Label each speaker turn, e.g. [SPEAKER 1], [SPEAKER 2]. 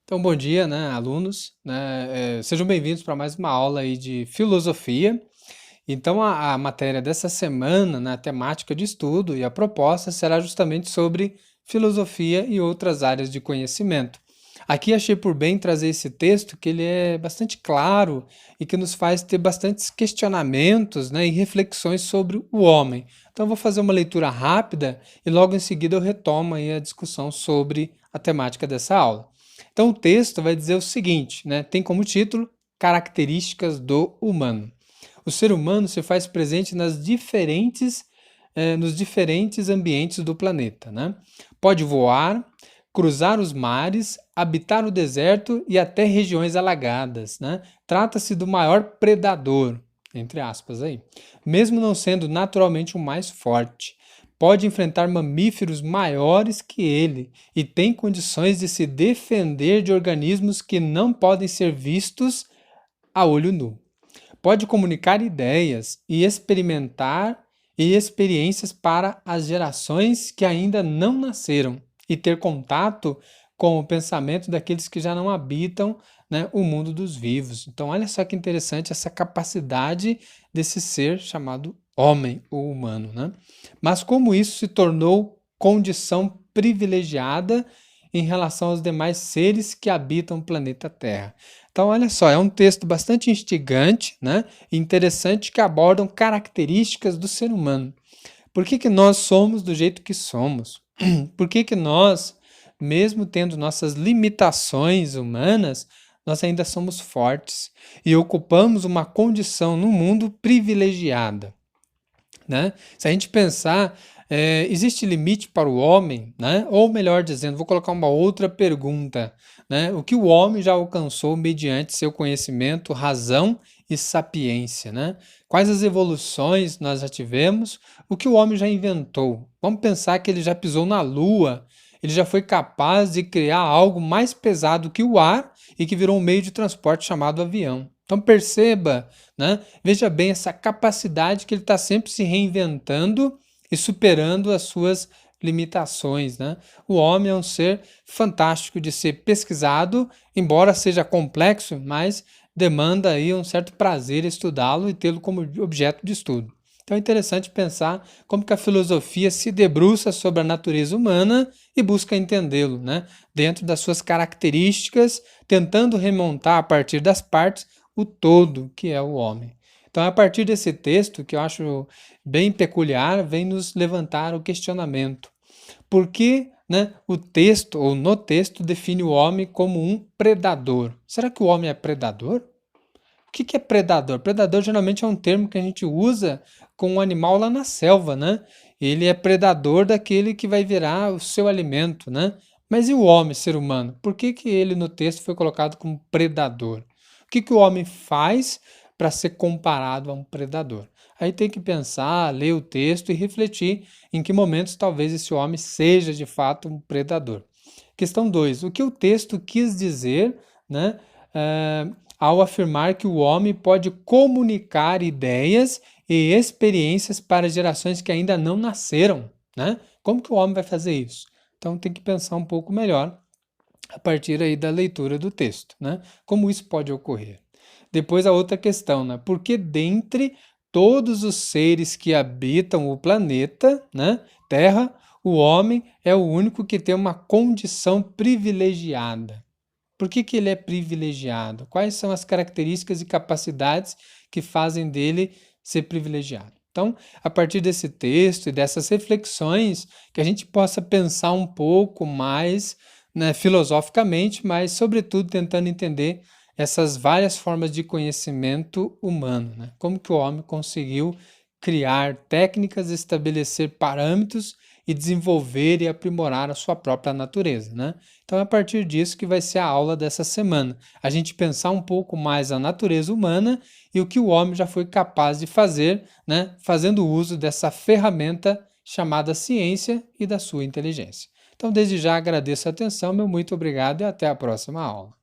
[SPEAKER 1] Então, bom dia, né, alunos, né, sejam bem-vindos para mais uma aula aí de filosofia. Então, a matéria dessa semana, né, a temática de estudo e a proposta será justamente sobre filosofia e outras áreas de conhecimento. Aqui achei por bem trazer esse texto que ele é bastante claro e que nos faz ter bastantes questionamentos, né, e reflexões sobre o homem. Então, eu vou fazer uma leitura rápida e logo em seguida eu retomo aí a discussão sobre a temática dessa aula. Então, o texto vai dizer o seguinte, né, tem como título Características do Humano. O ser humano se faz presente nos diferentes ambientes do planeta, né? Pode voar, cruzar os mares, habitar o deserto e até regiões alagadas, né? Trata-se do maior predador, entre aspas aí, mesmo não sendo naturalmente o mais forte. Pode enfrentar mamíferos maiores que ele e tem condições de se defender de organismos que não podem ser vistos a olho nu. Pode comunicar ideias e experimentar e experiências para as gerações que ainda não nasceram e ter contato com o pensamento daqueles que já não habitam, né, o mundo dos vivos. Então, olha só que interessante essa capacidade desse ser chamado homem ou humano, né? Mas como isso se tornou condição privilegiada em relação aos demais seres que habitam o planeta Terra? Então, olha só, é um texto bastante instigante, né? E interessante que abordam características do ser humano. Por que que nós somos do jeito que somos? Por que que nós, mesmo tendo nossas limitações humanas, nós ainda somos fortes e ocupamos uma condição no mundo privilegiada, né? Se a gente pensar, existe limite para o homem, né? Ou melhor dizendo, vou colocar uma outra pergunta, né? O que o homem já alcançou mediante seu conhecimento, razão e sapiência, né? Quais as evoluções nós já tivemos? O que o homem já inventou? Vamos pensar que ele já pisou na Lua, ele já foi capaz de criar algo mais pesado que o ar e que virou um meio de transporte chamado avião. Então perceba, né? Veja bem essa capacidade que ele está sempre se reinventando e superando as suas limitações, né? O homem é um ser fantástico de ser pesquisado, embora seja complexo, mas demanda aí um certo prazer estudá-lo e tê-lo como objeto de estudo. Então é interessante pensar como que a filosofia se debruça sobre a natureza humana e busca entendê-lo, né? Dentro das suas características, tentando remontar a partir das partes o todo que é o homem. Então, a partir desse texto, que eu acho bem peculiar, vem nos levantar o questionamento. Por que, né, o texto, ou no texto, define o homem como um predador? Será que o homem é predador? O que é predador? Predador geralmente é um termo que a gente usa com um animal lá na selva, né? Ele é predador daquele que vai virar o seu alimento, né? Mas e o homem, ser humano? Por que que ele no texto foi colocado como predador? O que que o homem faz para ser comparado a um predador? Aí tem que pensar, ler o texto e refletir em que momentos talvez esse homem seja de fato um predador. Questão 2. O que o texto quis dizer, né, ao afirmar que o homem pode comunicar ideias e experiências para gerações que ainda não nasceram, né? Como que o homem vai fazer isso? Então tem que pensar um pouco melhor a partir aí da leitura do texto, né? Como isso pode ocorrer? Depois a outra questão, né? Porque dentre todos os seres que habitam o planeta, né, Terra, o homem é o único que tem uma condição privilegiada. Por que que ele é privilegiado? Quais são as características e capacidades que fazem dele ser privilegiado? Então, a partir desse texto e dessas reflexões, que a gente possa pensar um pouco mais, né, filosoficamente, mas, sobretudo, tentando entender essas várias formas de conhecimento humano, né? Como que o homem conseguiu criar técnicas, estabelecer parâmetros e desenvolver e aprimorar a sua própria natureza, né? Então é a partir disso que vai ser a aula dessa semana. A gente pensar um pouco mais a natureza humana e o que o homem já foi capaz de fazer, né? Fazendo uso dessa ferramenta chamada ciência e da sua inteligência. Então, desde já agradeço a atenção, meu muito obrigado e até a próxima aula.